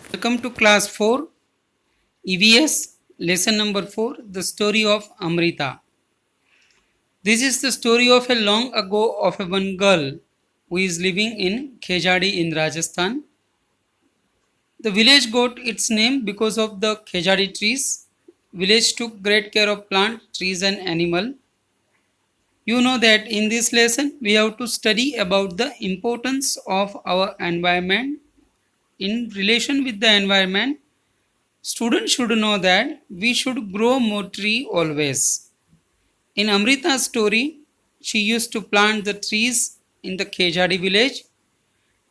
Welcome to class 4 EVS lesson number 4, the story of Amrita. This is the story of a long ago of a one girl who is living in Khejadi in Rajasthan. The village got its name because of the Khejadi trees. Village took great care of plant, trees and animal. You know that in this lesson we have to study about the importance of our environment. In relation with the environment, students should know that we should grow more tree always. In Amrita's story, she used to plant the trees in the Khejadi village,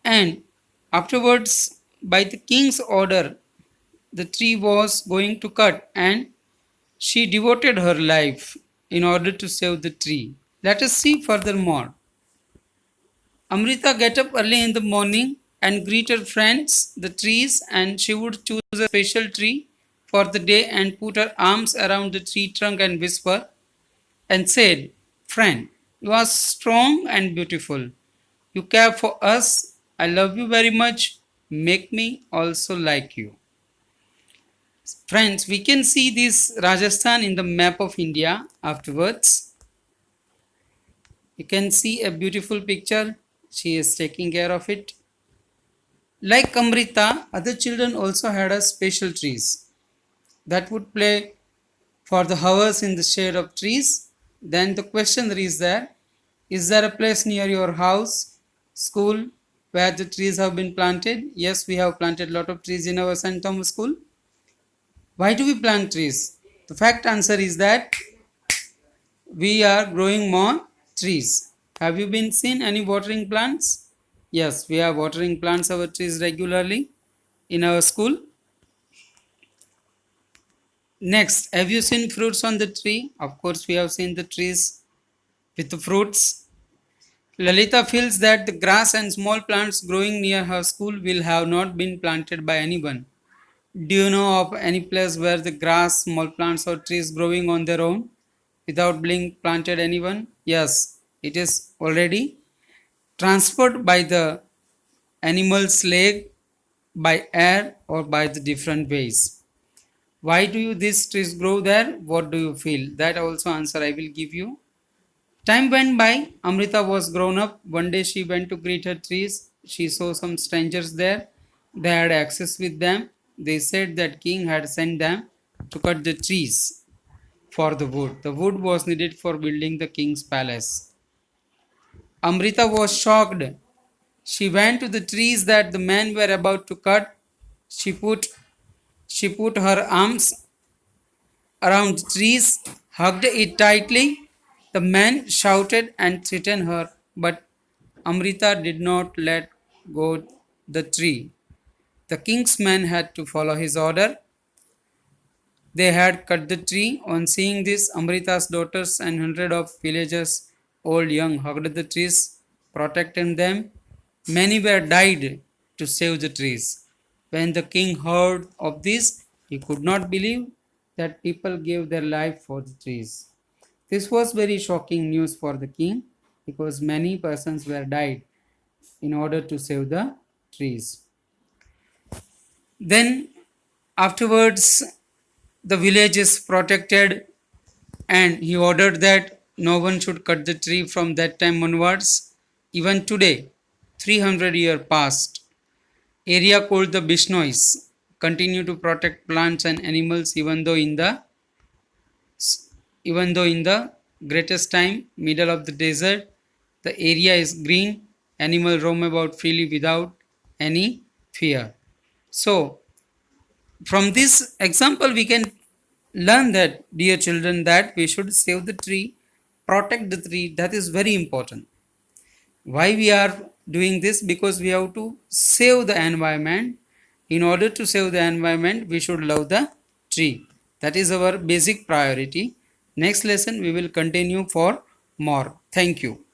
and afterwards, by the king's order, the tree was going to cut, and she devoted her life in order to save the tree. Let us see furthermore. Amrita get up early in the morning and greet her friends, the trees, and she would choose a special tree for the day and put her arms around the tree trunk and whisper and said, "Friend, you are strong and beautiful. You care for us. I love you very much. Make me also like you." Friends, we can see this Rajasthan in the map of India afterwards. You can see a beautiful picture. She is taking care of it. Like Amrita, other children also had a special trees that would play for the hours in the shade of trees. Then the question is there, is there a place near your house, school, where the trees have been planted? Yes, we have planted a lot of trees in our St. Thomas school. Why do we plant trees? The fact answer is that we are growing more trees. Have you been seen any watering plants? Yes, we are watering plants our trees regularly in our school. Next, have you seen fruits on the tree? Of course, we have seen the trees with the fruits. Lalita feels that the grass and small plants growing near her school will have not been planted by anyone. Do you know of any place where the grass, small plants or trees growing on their own without being planted anyone? Yes, it is already transferred by the animal's leg, by air or by the different ways. Why do you these trees grow there? What do you feel? That also answer I will give you. Time went by. Amrita was grown up. One day she went to greet her trees. She saw some strangers there. They had access with them. They said that king had sent them to cut the trees for the wood. The wood was needed for building the king's palace. Amrita was shocked. She went to the trees that the men were about to cut. She put she put her arms around the trees, hugged it tightly. The men shouted and threatened her, but Amrita did not let go the tree. The king's men had to follow his order. They had cut the tree. On seeing this, Amrita's daughters and hundreds of villagers, old young, hugged the trees, protected them. Many were died to save the trees. When the king heard of this, he could not believe that people gave their life for the trees. This was very shocking news for the king because many persons were died in order to save the trees. Then afterwards the village is protected and he ordered that no one should cut the tree from that time onwards. Even today, 300 years past, area called the Bishnois continue to protect plants and animals even though in the greatest time middle of the desert the area is green, animals roam about freely without any fear. So from this example we can learn that, dear children, that we should save the tree, protect the tree. That is very important. Why we are doing this? Because we have to save the environment. In order to save the environment we should love the tree. That is our basic priority. Next lesson we will continue for more. Thank you.